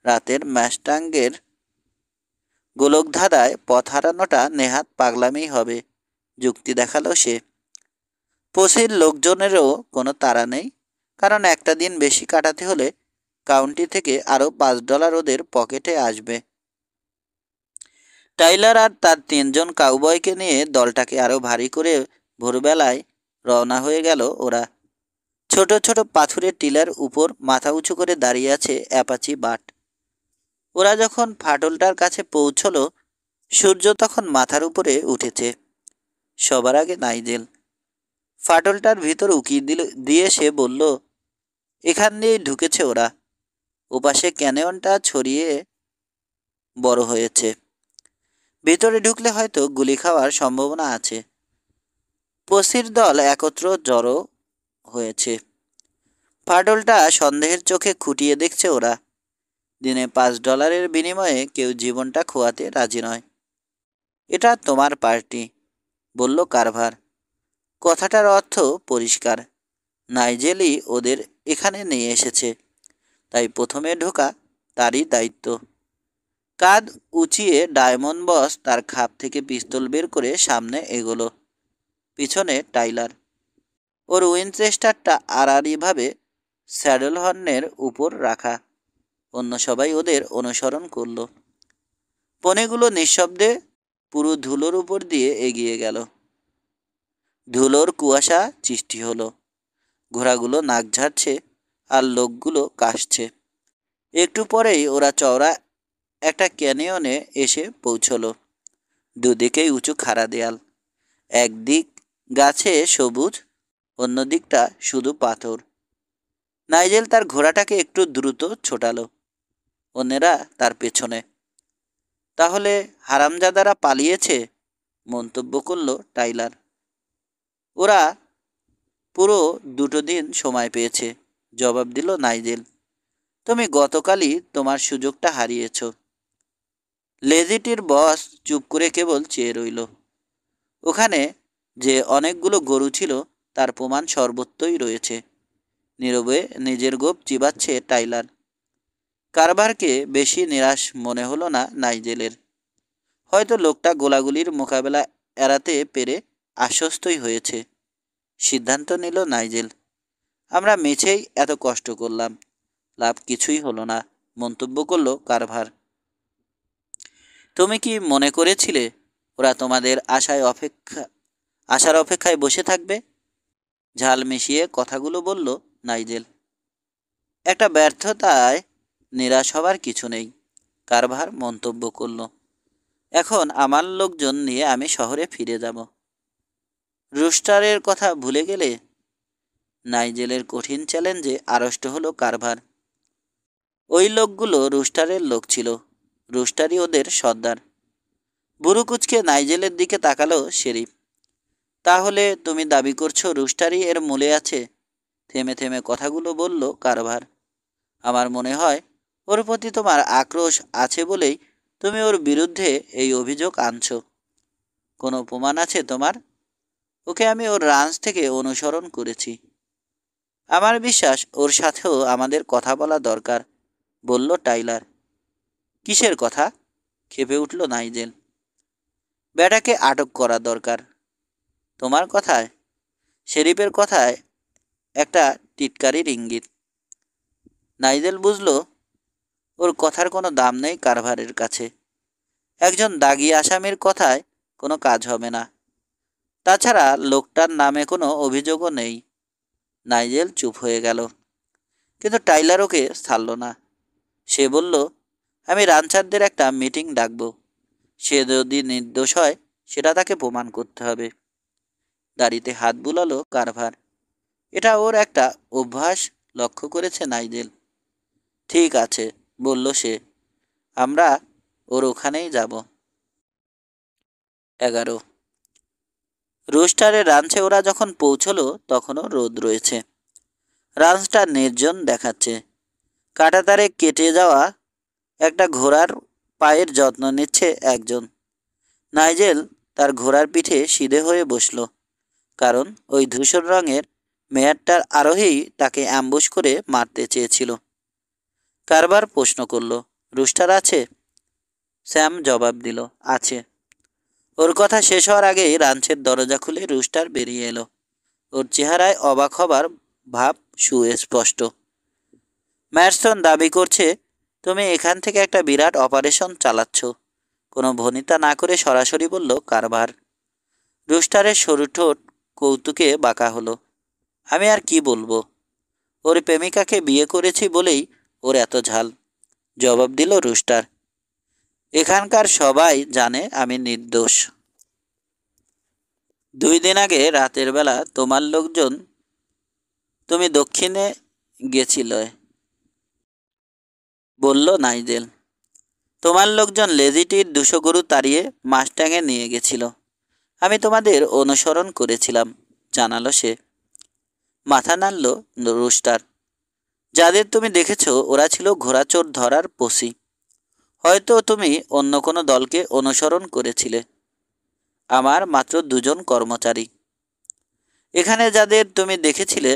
রাতের ম্যাস্টাঙ্গের গোলকধাঁধায় পথ হারানোটা নেহাত পাগলামি হবে, যুক্তি দেখালো সে। পসির লোকজনেরও কোনো তাড়া নেই, কারণ একটা দিন বেশি কাটাতে হলে কাউন্টি থেকে আরও $5 ওদের পকেটে আসবে। টাইলার আর তার 3 জন কাউবয়কে নিয়ে দলটাকে আরও ভারী করে ভোরবেলায় রওনা হয়ে গেল ওরা। ছোট ছোট পাথুরের টিলার উপর মাথা উঁচু করে দাঁড়িয়ে আছে অ্যাপাচি বাট। ওরা যখন ফাটলটার কাছে পৌঁছলো সূর্য তখন মাথার উপরে উঠেছে। সবার আগে নাইজেল। ফাটলটার ভিতর উকি দিয়ে সে বলল, এখান দিয়েই ঢুকেছে ওরা। ওপাশে ক্যানিয়নটা ছড়িয়ে বড় হয়েছে। ভিতরে ঢুকলে হয়তো গুলি খাওয়ার সম্ভাবনা আছে। পসির দল একত্র জড়ো হয়েছে। ফাটলটা সন্দেহের চোখে খুঁটিয়ে দেখছে ওরা। দিনে $5 বিনিময়ে কেউ জীবনটা খোয়াতে রাজি নয়। এটা তোমার পার্টি, বলল কারভার। কথাটার অর্থ পরিষ্কার। নাইজেলই ওদের এখানে নিয়ে এসেছে, তাই প্রথমে ঢোকা তারই দায়িত্ব। কাঁধ উঁচিয়ে ডায়মন্ড বস তার খাপ থেকে পিস্তল বের করে সামনে এগোলো। পিছনে টাইলার, ওর উইনচেস্টারটা আড়াআড়িভাবে স্যাডল হর্নের উপর রাখা। অন্য সবাই ওদের অনুসরণ করল। পনেগুলো নিঃশব্দে পুরো ধুলোর উপর দিয়ে এগিয়ে গেল। ধুলোর কুয়াশা সৃষ্টি হলো। ঘোড়াগুলো নাক ঝাড়ছে আর লোকগুলো কাশছে। একটু পরেই ওরা চওড়া একটা ক্যানিয়নে এসে পৌঁছলো। দুদিকেই উঁচু খাড়া দেয়াল। একদিক গাছে সবুজ, অন্য দিকটা শুধু পাথর। নাইজেল তার ঘোড়াটাকে একটু দ্রুত ছোটালো। অন্যেরা তার পেছনে। তাহলে হারামজাদারা পালিয়েছে, মন্তব্য করল টাইলার। ওরা পুরো 2 দিন সময় পেয়েছে, জবাব দিল নাইজেল। তুমি গতকালই তোমার সুযোগটা হারিয়েছ। লেজিটির বস চুপ করে কেবল চেয়ে রইল। ওখানে যে অনেকগুলো গরু ছিল তার প্রমাণ সর্বত্রই রয়েছে। নীরবে নিজের গোপ চিবাচ্ছে টাইলার। কারভারকে বেশি নিরাশ মনে হলো না নাইজেলের। হয়তো লোকটা গোলাগুলির মোকাবেলা এড়াতে পেরে আশ্বস্তই হয়েছে। সিদ্ধান্ত নিল নাইজেল। আমরা মিছেই এত কষ্ট করলাম, লাভ কিছুই হলো না, মন্তব্য করল কারভার। তুমি কি মনে করেছিলে ওরা তোমাদের আসার অপেক্ষায় বসে থাকবে? ঝাল মিশিয়ে কথাগুলো বলল নাইজেল। একটা ব্যর্থতায় নিরাশ হবার কিছু নেই, কারভার মন্তব্য করল। এখন আমার লোকজন নিয়ে আমি শহরে ফিরে যাব। রুস্টারের কথা ভুলে গেলে? নাইজেলের কঠিন চ্যালেঞ্জে আড়ষ্ট হলো কারভার। ওই লোকগুলো রুস্টারের লোক ছিল, রুস্টারই ওদের সর্দার। বুড়ুকুচকে নাইজেলের দিকে তাকালো শেরিফ। তাহলে তুমি দাবি করছো রুস্টারই এর মূলে আছে? থেমে থেমে কথাগুলো বলল কারভার। আমার মনে হয় ওর প্রতি তোমার আক্রোশ আছে বলেই তুমি ওর বিরুদ্ধে এই অভিযোগ আনছো। কোনো প্রমাণ আছে তোমার? ওকে আমি ওর রাঞ্চ থেকে অনুসরণ করেছি। আমার বিশ্বাস ওর সাথেও আমাদের কথা বলা দরকার, বলল টাইলার। কিসের কথা? ক্ষেপে উঠল নাইজেল। ব্যাটাকে আটক করা দরকার। তোমার কথায়? শেরিফের কথায় একটা টিটকারির ইঙ্গিত। নাইজেল বুঝল ওর কথার কোনো দাম নেই কারভারের কাছে। একজন দাগি আসামির কথায় কোনো কাজ হবে না। তাছাড়া লোকটার নামে কোনো অভিযোগও নেই। নাইজেল চুপ হয়ে গেল, কিন্তু টাইলার ওকে ছাড়ল না। সে বলল, আমি রানচারদের একটা মিটিং ডাকব। সে যদি নির্দোষ হয় সেটা তাকে প্রমাণ করতে হবে। দাড়িতে হাত বুলালো কারভার। এটা ওর একটা অভ্যাস, লক্ষ্য করেছে নাইজেল। ঠিক আছে, বলল সে, আমরা ওর ওখানেই যাব। 11। রুস্টারের রাঞ্চে ওরা যখন পৌঁছলো তখনও রোদ রয়েছে। রাঞ্চটা নির্জন দেখাচ্ছে। কাঁটাতারে কেটে যাওয়া একটা ঘোড়ার পায়ের যত্ন নিচ্ছে একজন। নাইজেল তার ঘোড়ার পিঠে সিধে হয়ে বসল, কারণ ওই ধূসর রঙের মেয়ারটার আরোহী তাকে অ্যাম্বুশ করে মারতে চেয়েছিল। কারবার প্রশ্ন করল, রুস্টার আছে? স্যাম জবাব দিল, আছে। ওর কথা শেষ হওয়ার আগেই রাঞ্চের দরজা খুলে রুস্টার বেরিয়ে এলো। ওর চেহারায় অবাক হবার ভাব সুস্পষ্ট। ম্যারসন দাবি করছে তুমি এখান থেকে একটা বিরাট অপারেশন চালাচ্ছ, কোনো ভনিতা না করে সরাসরি বলল কারভার। রুস্টারের সরু ঠোঁট কৌতুকে বাঁকা হলো। আমি আর কি বলবো? ওর প্রেমিকাকে বিয়ে করেছি বলেই ওর এত ঝাল, জবাব দিল রুস্টার। এখানকার সবাই জানে আমি নির্দোষ। 2 দিন আগে রাতের বেলা তোমার লোকজন, তুমি দক্ষিণে গেছিলে, বলল নাইজেল। তোমার লোকজন লেজিটির 200 গরু তাড়িয়ে মাস্ট্যাঙে নিয়ে গেছিল। আমি তোমাদের অনুসরণ করেছিলাম, জানালো সে। মাথা নাড়ল রুস্টার। যাদের তুমি দেখেছ ওরা ছিল ঘোড়াচোর ধরার পসি। হয়তো তুমি অন্য কোনো দলকে অনুসরণ করেছিলে। আমার মাত্র 2 জন কর্মচারী। এখানে যাদের তুমি দেখেছিলে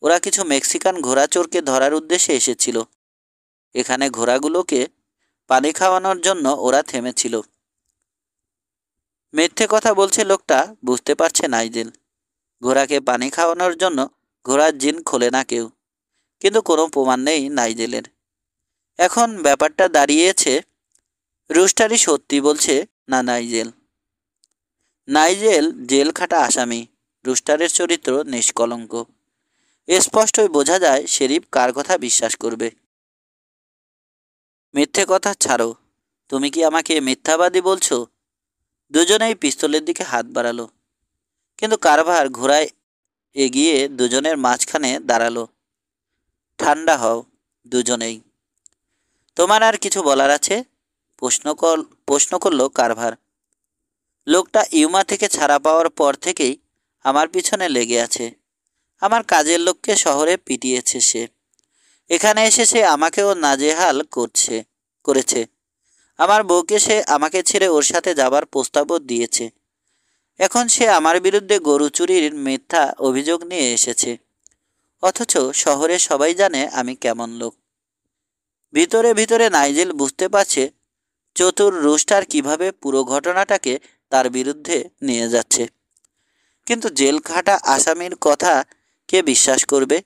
ওরা কিছু মেক্সিকান ঘোড়াচোরকে ধরার উদ্দেশ্যে এসেছিল। এখানে ঘোড়াগুলোকে পানি খাওয়ানোর জন্য ওরা থেমেছিল। মিথ্যে কথা বলছে লোকটা, বুঝতে পারছে নাইজেল। ঘোড়াকে পানি খাওয়ানোর জন্য ঘোড়ার জিন খোলে না কেউ, কিন্তু কোনো প্রমাণ নেই নাইজেলের। এখন ব্যাপারটা দাঁড়িয়েছে, রুস্টারই সত্যি বলছে না নাইজেল। নাইজেল জেল খাটা আসামি, রুস্টারের চরিত্র নিষ্কলঙ্ক। স্পষ্টই বোঝা যায় শেরিফ কার কথা বিশ্বাস করবে। মিথ্যে কথা ছাড়ো, তুমি কি আমাকে মিথ্যাবাদী বলছো? দুজনেই পিস্তলের দিকে হাত বাড়ালো, কিন্তু কারভার ঘোড়ায় এগিয়ে দুজনের মাঝখানে দাঁড়ালো। ঠান্ডা হও দুজনেই। তোমার আর কিছু বলার আছে? প্রশ্ন করলো কারভার। লোকটা ইউমা থেকে ছাড়া পাওয়ার পর থেকেই আমার পিছনে লেগে আছে। আমার কাজের লোককে শহরে পিটিয়েছে সে। এখানে এসে সে আমাকেও নাজেহাল করেছে। আমার বউকে সে আমাকে ছেড়ে ওর সাথে যাবার প্রস্তাবও দিয়েছে। এখন সে আমার বিরুদ্ধে গরু চুরির মিথ্যা অভিযোগ নিয়ে এসেছে। অথচ শহরে সবাই জানে আমি কেমন লোক। ভিতরে ভিতরে নাইজেল বুঝতে পারছে চতুর রুস্টার কিভাবে পুরো ঘটনাটাকে তার বিরুদ্ধে নিয়ে যাচ্ছে। কিন্তু জেল খাটা আসামির কথা কে বিশ্বাস করবে?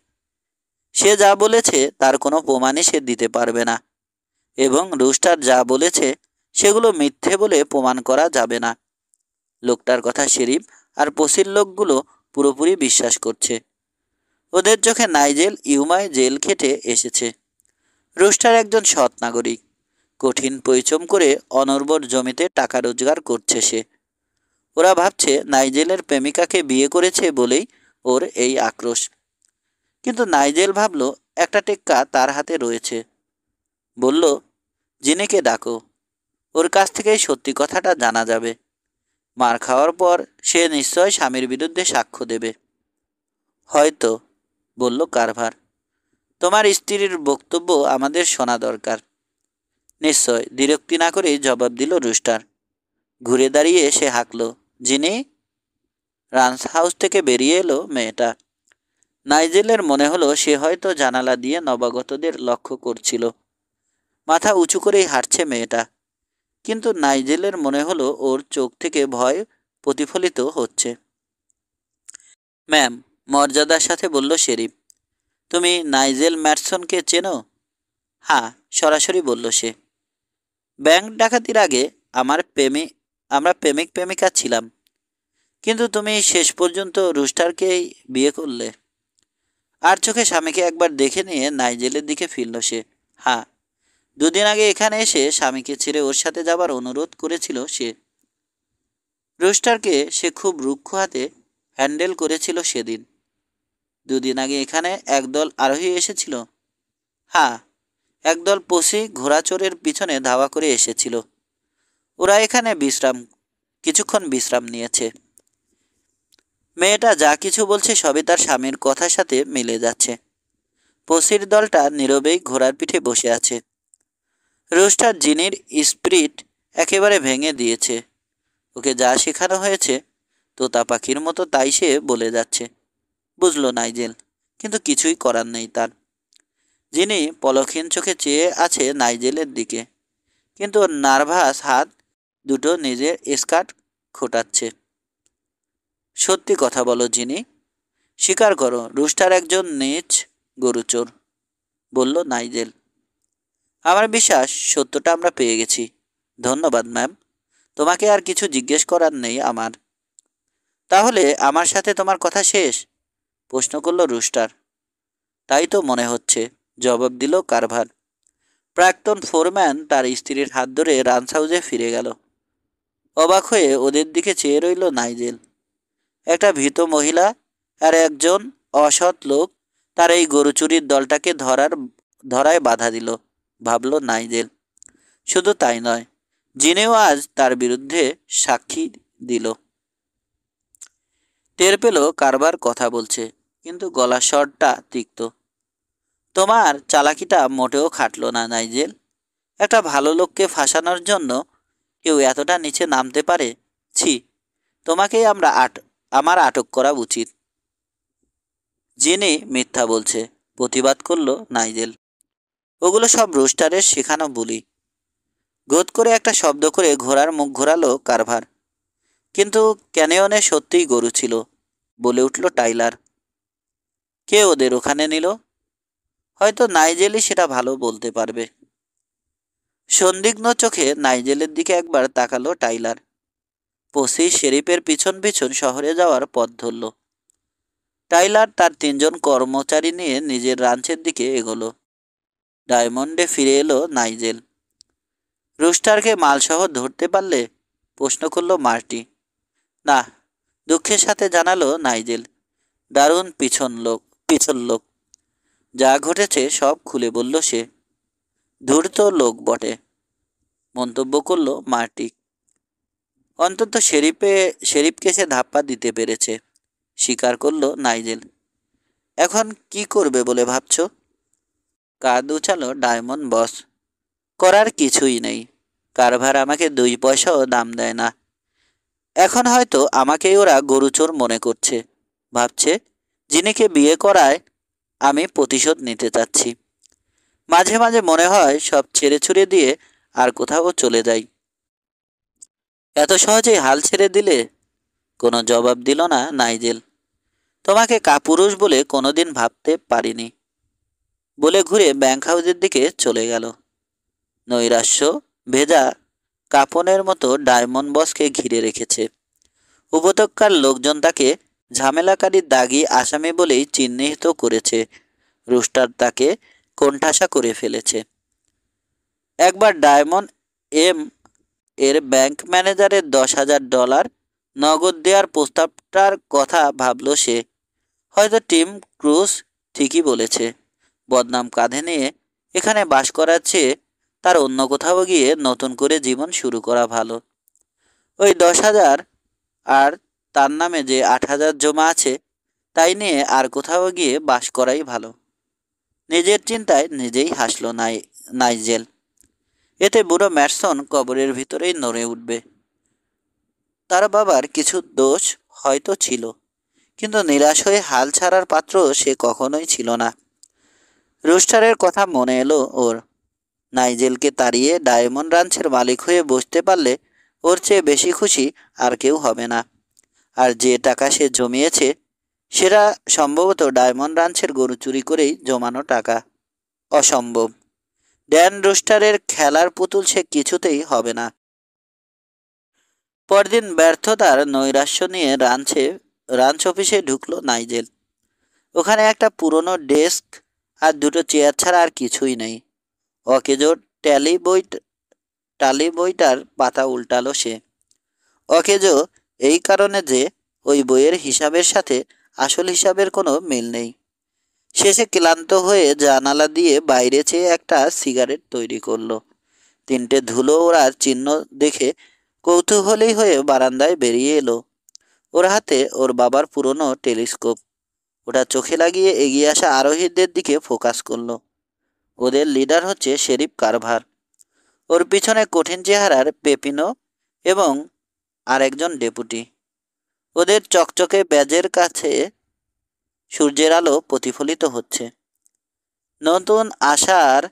সে যা বলেছে তার কোনো প্রমাণই সে দিতে পারবে না, এবং রুস্টার যা বলেছে সেগুলো মিথ্যে বলে প্রমাণ করা যাবে না। লোকটার কথা শেরিফ আর পসির লোকগুলো পুরোপুরি বিশ্বাস করছে। ওদের চোখে নাইজেল ইউমায় জেল খেটে এসেছে। রুস্টার একজন সৎ নাগরিক, কঠিন পরিশ্রম করে অনর্বর জমিতে টাকা রোজগার করছে সে। ওরা ভাবছে নাইজেলের প্রেমিকাকে বিয়ে করেছে বলেই ওর এই আক্রোশ। কিন্তু নাইজেল ভাবল একটা টেক্কা তার হাতে রয়েছে। বলল, জিনেকে ডাকো, ওর কাছ থেকেই সত্যি কথাটা জানা যাবে। মার খাওয়ার পর সে নিশ্চয় স্বামীর বিরুদ্ধে সাক্ষ্য দেবে। হয়তো, বলল কারভার। তোমার স্ত্রীর বক্তব্য আমাদের শোনা দরকার। নিশ্চয়, দ্বিরুক্তি না করেই জবাব দিল রুস্টার। ঘুরে দাঁড়িয়ে সে হাঁকল, যিনি? রান্স হাউস থেকে বেরিয়ে এলো মেয়েটা। নাইজেলের মনে হলো সে হয়তো জানালা দিয়ে নবাগতদের লক্ষ্য করছিল। মাথা উঁচু করেই হাঁটছে মেয়েটা, কিন্তু নাইজেলের মনে হলো ওর চোখ থেকে ভয় প্রতিফলিত হচ্ছে। ম্যাম, মর্যাদার সাথে বলল শেরিফ। তুমি নাইজেল ম্যাটসনকে চেনো? হ্যাঁ, সরাসরি বলল সে। ব্যাংক ডাকাতির আগে আমরা প্রেমিক প্রেমিকা ছিলাম, কিন্তু তুমি শেষ পর্যন্ত রুস্টারকেই বিয়ে করলে। আর চোখে স্বামীকে একবার দেখে নিয়ে নাইজেলের দিকে ফিরল সে। হ্যাঁ, দুদিন আগে এখানে এসে স্বামীকে ছেড়ে ওর সাথে যাবার অনুরোধ করেছিল সে। রুস্টারকে সে খুব রুক্ষ হাতে হ্যান্ডেল করেছিল সেদিন। দুদিন আগে এখানে একদল আরোহী এসেছিল। হ্যাঁ, একদল পশি ঘোড়াচোরের পিছনে ধাওয়া করে এসেছিল। ওরা এখানে কিছুক্ষণ বিশ্রাম নিয়েছে। মেয়েটা যা কিছু বলছে সবই তার স্বামীর কথার সাথে মিলে যাচ্ছে। পশির দলটা নীরবেই ঘোড়ার পিঠে বসে আছে। রুস্টার জিনির স্পিরিট একেবারে ভেঙে দিয়েছে। ওকে যা শেখানো হয়েছে তোতা পাখির মতো তাই সে বলে যাচ্ছে। বুঝলো নাইজেল, কিন্তু কিছুই করার নেই তার। যিনি পলকহীন চোখে চেয়ে আছে নাইজেলের দিকে, কিন্তু ওর নার্ভাস হাত দুটো নিজের স্কার্ট খোটাচ্ছে। সত্যি কথা বলো যিনি, স্বীকার করো রুস্টার একজন নীচ গরুচোর, বলল নাইজেল। আমার বিশ্বাস সত্যটা আমরা পেয়ে গেছি। ধন্যবাদ ম্যাম, তোমাকে আর কিছু জিজ্ঞেস করার নেই আমার। তাহলে আমার সাথে তোমার কথা শেষ? প্রশ্ন করল রুস্টার। তাই তো মনে হচ্ছে, জবাব দিল কারভার। প্রাক্তন ফোরম্যান তার স্ত্রীর হাত ধরে রান্স হাউসে ফিরে গেল। অবাক হয়ে ওদের দিকে চেয়ে রইল নাইজেল। একটা ভীত মহিলা আর একজন অসৎ লোক তার এই গরু চুরির দলটাকে ধরায় বাধা দিল, ভাবল নাইজেল। শুধু তাই নয়, জিনেও আজ তার বিরুদ্ধে সাক্ষী দিল। টের পেল কারবার কথা বলছে, কিন্তু গলার স্বরটা তিক্ত। তোমার চালাকিটা মোটেও খাটল না নাইজেল। একটা ভালো লোককে ফাঁসানোর জন্য কেউ এতটা নিচে নামতে পারে? ছি, তোমাকেই আমার আটক করা উচিত। জিনি মিথ্যা বলছে, প্রতিবাদ করল নাইজেল। ওগুলো সব রুস্টারের শেখানো বুলি। গোদ করে একটা শব্দ করে ঘোড়ার মুখ ঘোরালো কারভার। কিন্তু ক্যানিয়নে সত্যিই গরু ছিল, বলে উঠল টাইলার। কে ওদের ওখানে নিল? হয়তো নাইজেলই সেটা ভালো বলতে পারবে। সন্দিগ্ধ চোখে নাইজেলের দিকে একবার তাকালো টাইলার। পসি শেরিফের পিছন পিছন শহরে যাওয়ার পথ ধরল। টাইলার তার 3জন কর্মচারী নিয়ে নিজের রাঞ্চের দিকে এগোলো। ডায়মন্ডে ফিরে এলো নাইজেল। রুস্টারকে মালসহ ধরতে পারলে? প্রশ্ন করল মার্টি। না, দুঃখের সাথে জানালো নাইজেল। দারুণ পিছন লোক। যা ঘটেছে সব খুলে বলল সে। ধূর্ত লোক বটে, মন্তব্য করল মার্টি। অন্তত শেরিফকে সে ধাপ্পা দিতে পেরেছে, স্বীকার করল নাইজেল। এখন কি করবে বলে ভাবছ? কাঁধ উচালো ডায়মন্ড বস। করার কিছুই নেই। কারভার আমাকে 2 পয়সাও দাম দেয় না। এখন হয়তো আমাকেই ওরা গরুচোর মনে করছে। ভাবছে যিনিকে বিয়ে করায় আমি প্রতিশোধ নিতে চাচ্ছি। মাঝে মাঝে মনে হয় সব ছেড়ে ছুড়ে দিয়ে আর কোথাও চলে যাই। এত সহজেই হাল ছেড়ে দিলে? কোনো জবাব দিল না নাইজেল। তোমাকে কাপুরুষ বলে কোনোদিন ভাবতে পারিনি, বলে ঘুরে ব্যাংক হাউসের দিকে চলে গেল। নৈরাশ্য ভেজা কাপনের মতো ডায়মন্ড বসকে ঘিরে রেখেছে। উপত্যকার লোকজন তাকে ঝামেলাকারী দাগি আসামি বলেই চিহ্নিত করেছে। রুস্টার তাকে কোণঠাসা করে ফেলেছে। একবার ডায়মন্ড এম এর ব্যাংক ম্যানেজারের $10,000 নগদ দেওয়ার প্রস্তাবটার কথা ভাবল সে। হয়তো টিম ক্রুজ ঠিকই বলেছে। বদনাম কাঁধে নিয়ে এখানে বাস করার চেয়ে তার অন্য কোথাও গিয়ে নতুন করে জীবন শুরু করা ভালো। ওই 10,000 আর তার নামে যে 8,000 জমা আছে তাই নিয়ে আর কোথাও গিয়ে বাস করাই ভালো। নিজের চিন্তায় নিজেই হাসল নাইজেল। এতে বুড়ো ম্যাটসন কবরের ভিতরেই নড়ে উঠবে। তার বাবার কিছু দোষ হয়তো ছিল, কিন্তু নিরাশ হয়ে হাল ছাড়ার পাত্র সে কখনোই ছিল না। রুস্টারের কথা মনে এলো ওর। নাইজেলকে তাড়িয়ে ডায়মন্ড রাঞ্চের মালিক হয়ে বসতে পারলে ওর চেয়ে বেশি খুশি আর কেউ হবে না। আর যে টাকা সে জমিয়েছে সেটা সম্ভবত ডায়মন্ড রাঞ্চের গরু চুরি করেই জমানো টাকা। অসম্ভব। ড্যান রুস্টারের খেলার পুতুল সে কিছুতেই হবে না। পরদিন ব্যর্থতার নৈরাশ্য নিয়ে রাঞ্চ অফিসে ঢুকলো নাইজেল। ওখানে একটা পুরনো ডেস্ক আর দুটো চেয়ার ছাড়া আর কিছুই নেই। অকেজো টালি বইটার পাতা উল্টালো সে। অকেজো এই কারণে যে ওই বইয়ের হিসাবের সাথে আসল হিসাবের কোনো মিল নেই। শেষে ক্লান্ত হয়ে জানালা দিয়ে বাইরে চেয়ে একটা সিগারেট তৈরি করলো। তিনটে ধুলো ওড়ার চিহ্ন দেখে কৌতূহলী হয়ে বারান্দায় বেরিয়ে এলো। ওর হাতে ওর বাবার পুরনো টেলিস্কোপ। ওটা চোখে লাগিয়ে এগিয়ে আসা আরোহীদের দিকে ফোকাস করলো। ওদের লিডার হচ্ছে শেরিফ কারভার। ওর পিছনে কঠিন চেহারার পেপিনো এবং আরেকজন ডেপুটি। ওদের চকচকে ব্যাজের কাছে সূর্যের আলো প্রতিফলিত হচ্ছে। নতুন আশার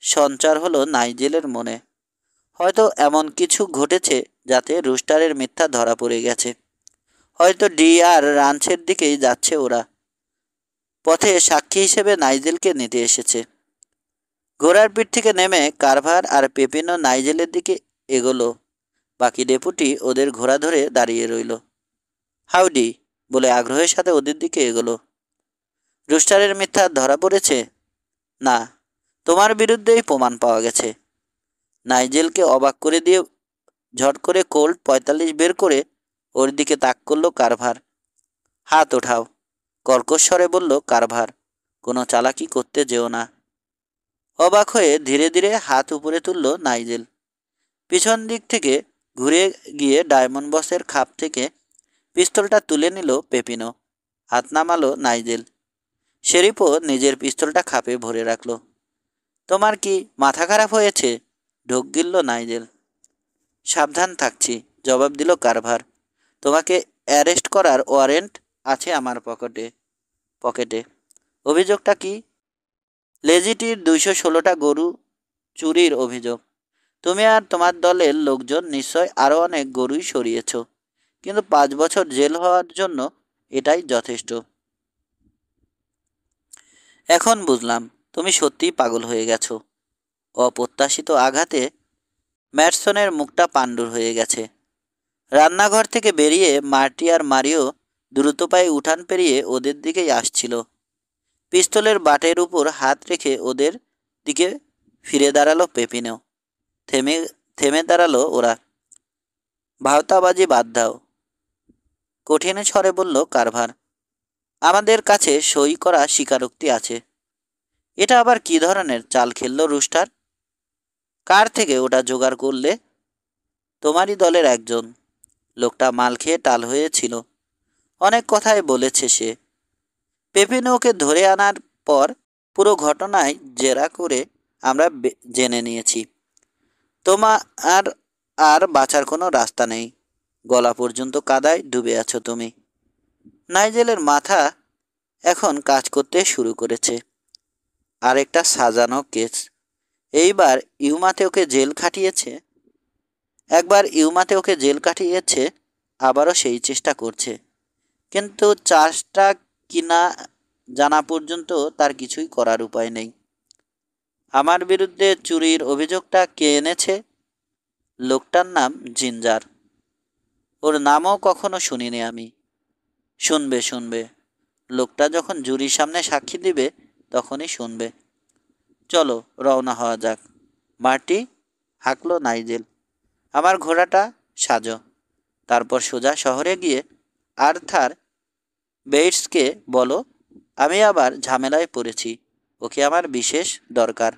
সঞ্চার হলো নাইজেলের মনে। হয়তো এমন কিছু ঘটেছে যাতে রুস্টারের মিথ্যা ধরা পড়ে গেছে। হয়তো ডিআর রাঞ্চের দিকেই যাচ্ছে ওরা। পথে সাক্ষী হিসেবে নাইজেলকে নিতে এসেছে। ঘোড়ার পিঠ থেকে নেমে কারভার আর পেপিনো নাইজেলের দিকে এগোলো। বাকি ডেপুটি ওদের ঘোড়া ধরে দাঁড়িয়ে রইল। হাউডি বলে আগ্রহের সাথে ওদের দিকে এগোলো। রুস্টারের মিথ্যা ধরা পড়েছে? না, তোমার বিরুদ্ধেই প্রমাণ পাওয়া গেছে। নাইজেলকে অবাক করে দিয়ে ঝট করে কোল্ট 45 বের করে ওর দিকে তাক করলো কারভার। হাত ওঠাও, কর্কশ্বরে বলল কারভার। কোনো চালাকি করতে যেও না। অবাক হয়ে ধীরে ধীরে হাত উপরে তুলল নাইজেল। পিছন দিক থেকে ঘুরে গিয়ে ডায়মন্ড বসের খাপ থেকে পিস্তলটা তুলে নিল পেপিনো। হাত নামালো নাইজেল। শেরিফও নিজের পিস্তলটা খাপে ভরে রাখল। তোমার কি মাথা খারাপ হয়েছে? ঢোক গিলল নাইজেল। সাবধান থাকছি, জবাব দিল কারভার। তোমাকে অ্যারেস্ট করার ওয়ারেন্ট আছে আমার পকেটে। অভিযোগটা কি? লেজিটির 216টা গরু চুরির অভিযোগ। তুমি আর তোমার দলের লোকজন নিশ্চয় আরও অনেক গরুই সরিয়েছ, কিন্তু 5 বছর জেল হওয়ার জন্য এটাই যথেষ্ট। এখন বুঝলাম তুমি সত্যিই পাগল হয়ে গেছো। অপ্রত্যাশিত আঘাতে ম্যাটসনের মুখটা পাণ্ডুর হয়ে গেছে। রান্নাঘর থেকে বেরিয়ে মার্টি আর মারিও দ্রুত পায়ে উঠান পেরিয়ে ওদের দিকেই আসছিল। পিস্তলের বাটের উপর হাত রেখে ওদের দিকে ফিরে দাঁড়ালো পেপিনো। থেমে দাঁড়ালো ওরা। ভাওতাবাজি বাদ দাও, কঠিন স্বরে বলল কারভার। আমাদের কাছে সই করা স্বীকারোক্তি আছে। এটা আবার কি ধরনের চাল খেলল রুস্টার? কার থেকে ওটা জোগাড় করলে? তোমারই দলের একজন। লোকটা মাল খেয়ে টাল হয়েছিল। অনেক কথাই বলেছে সে। পেপিনো ওকে ধরে আনার পর পুরো ঘটনায় জেরা করে আমরা জেনে নিয়েছি। তোমার আর বাঁচার কোনো রাস্তা নেই। গলা পর্যন্ত কাদায় ডুবে আছো তুমি। নাইজেলের মাথা এখন কাজ করতে শুরু করেছে। আরেকটা সাজানো কেস। একবার ইউমাতে ওকে জেল কাটিয়েছে, আবারও সেই চেষ্টা করছে। কিন্তু চাষটা কিনা জানা পর্যন্ত তার কিছুই করার উপায় নেই। আমার বিরুদ্ধে চুরির অভিযোগটা কে এনেছে? লোকটার নাম জিঞ্জার। ওর নামও কখনো শুনিনি আমি। শুনবে। লোকটা যখন জুরির সামনে সাক্ষী দিবে তখনই শুনবে। চলো রওনা হওয়া যাক। মার্টি, হাঁকলো নাইজেল। আমার ঘোড়াটা সাজো। তারপর সোজা শহরে গিয়ে আর্থার বেইটসকে বলো আমি আবার ঝামেলায় পড়েছি, ওকে আমার বিশেষ দরকার।